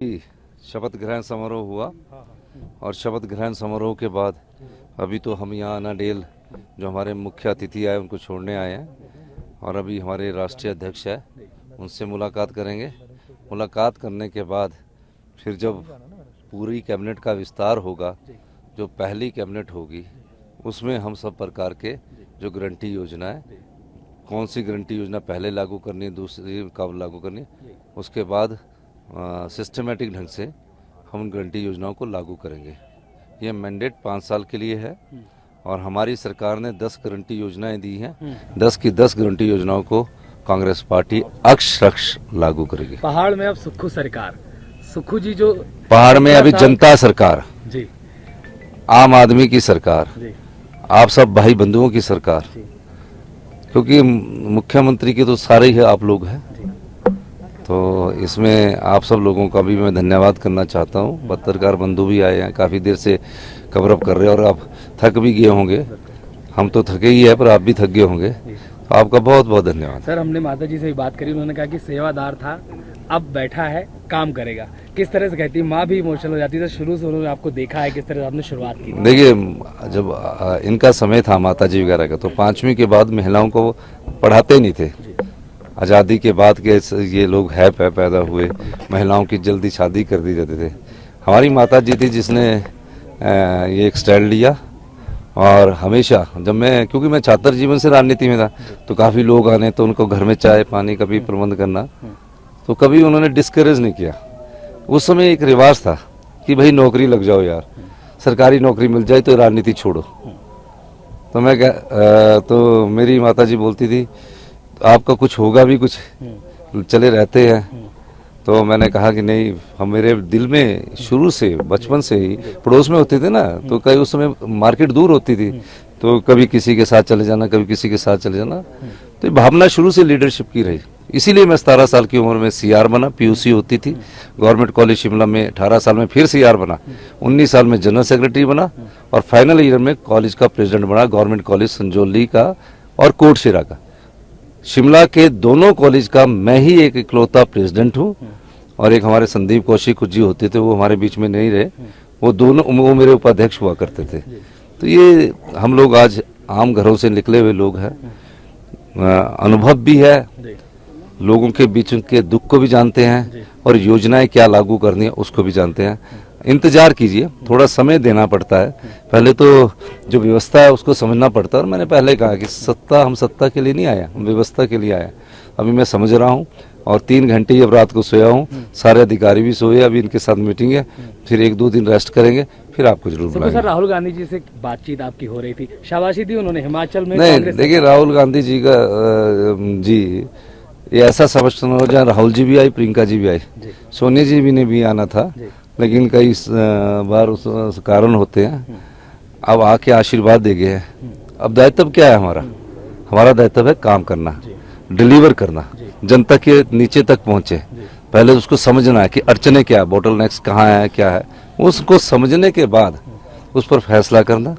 शपथ ग्रहण समारोह हुआ और शपथ ग्रहण समारोह के बाद अभी तो हम यहाँ अनाडेल जो हमारे मुख्य अतिथि आए उनको छोड़ने आए हैं और अभी हमारे राष्ट्रीय अध्यक्ष है उनसे मुलाकात करेंगे। मुलाकात करने के बाद फिर जब पूरी कैबिनेट का विस्तार होगा, जो पहली कैबिनेट होगी उसमें हम सब प्रकार के जो गारंटी योजना है, कौन सी गारंटी योजना पहले लागू करनी है, दूसरी कब लागू करनी है, उसके बाद सिस्टमेटिक ढंग से हम उन गारंटी योजनाओं को लागू करेंगे। ये मैंडेट 5 साल के लिए है और हमारी सरकार ने 10 गारंटी योजनाएं दी हैं। 10 की 10 गारंटी योजनाओं को कांग्रेस पार्टी अक्षरशः लागू करेगी। पहाड़ में अब सुक्खू सरकार, सुक्खू जी जो पहाड़ में अभी जनता सरकार जी, आम आदमी की सरकार जी, आप सब भाई बंधुओं की सरकार, क्योंकि मुख्यमंत्री के तो सारे ही आप लोग हैं, तो इसमें आप सब लोगों का भी मैं धन्यवाद करना चाहता हूँ। पत्रकार बंधु भी आए हैं, काफ़ी देर से कवर अप कर रहे हैं और आप थक भी गए होंगे। हम तो थके ही है पर आप भी थक गए होंगे, तो आपका बहुत बहुत धन्यवाद। सर, हमने माता जी से भी बात करी, उन्होंने कहा कि सेवादार था, अब बैठा है, काम करेगा। किस तरह से कहती, माँ भी इमोशनल हो जाती है। शुरू से उन्होंने आपको देखा है, किस तरह से आपने शुरुआत की? देखिए, जब इनका समय था माता जी वगैरह का, तो 5वीं के बाद महिलाओं को पढ़ाते नहीं थे। आज़ादी के बाद के ये लोग है पैदा हुए, महिलाओं की जल्दी शादी कर दी जाते थे। हमारी माता जी थी जिसने ये एक स्टैंड लिया और हमेशा जब मैं, क्योंकि मैं छात्र जीवन से राजनीति में था, तो काफ़ी लोग आने तो उनको घर में चाय पानी का भी प्रबंध करना, तो कभी उन्होंने डिस्करेज नहीं किया। उस समय एक रिवाज था कि भाई नौकरी लग जाओ यार, सरकारी नौकरी मिल जाए तो राजनीति छोड़ो। तो मैं तो मेरी माता जी बोलती थी आपका कुछ होगा भी, कुछ चले रहते हैं। तो मैंने कहा कि नहीं, हम मेरे दिल में शुरू से बचपन से ही पड़ोस में होते थे ना, तो कई उस समय मार्केट दूर होती थी, तो कभी किसी के साथ चले जाना, कभी किसी के साथ चले जाना, तो ये भावना शुरू से लीडरशिप की रही। इसीलिए मैं 17 साल की उम्र में सीआर बना, पीयूसी होती थी गवर्नमेंट कॉलेज शिमला में। 18 साल में फिर सीआर बना, 19 साल में जनरल सेक्रेटरी बना और फाइनल ईयर में कॉलेज का प्रेसिडेंट बना, गवर्नमेंट कॉलेज संजौली का और कोटशिरा का। शिमला के दोनों कॉलेज का मैं ही एक इकलौता प्रेसिडेंट हूँ और एक हमारे संदीप कौशिक जी होते थे, वो हमारे बीच में नहीं रहे, वो मेरे उपाध्यक्ष हुआ करते थे। तो ये हम लोग आज आम घरों से निकले हुए लोग हैं, अनुभव भी है, लोगों के बीच के दुख को भी जानते हैं और योजनाएं क्या लागू करनी है उसको भी जानते हैं। इंतजार कीजिए, थोड़ा समय देना पड़ता है, पहले तो जो व्यवस्था है उसको समझना पड़ता है। और मैंने पहले कहा कि हम सत्ता के लिए नहीं आया, हम व्यवस्था के लिए आए। अभी मैं समझ रहा हूँ और 3 घंटे ही अब रात को सोया हूँ, सारे अधिकारी भी सोए, अभी इनके साथ मीटिंग है, फिर 1-2 दिन रेस्ट करेंगे, फिर आपको जरूर बुलाएंगे। सर, राहुल गांधी जी से बातचीत आपकी हो रही थी, शाबाशी दी उन्होंने हिमाचल में? नहीं, देखिए राहुल गांधी जी का ये ऐसा समझते हो जहाँ राहुल जी भी आई, प्रियंका जी भी आई, सोनिया जी भी ने भी आना था, लेकिन कई बार उस कारण होते हैं। अब आके आशीर्वाद दे गए हैं। अब दायित्व क्या है हमारा? हमारा दायित्व है काम करना, डिलीवर करना, जनता के नीचे तक पहुंचे। पहले उसको समझना है कि अड़चने क्या है, बोटल नेक्स कहाँ है, क्या है, उसको समझने के बाद उस पर फैसला करना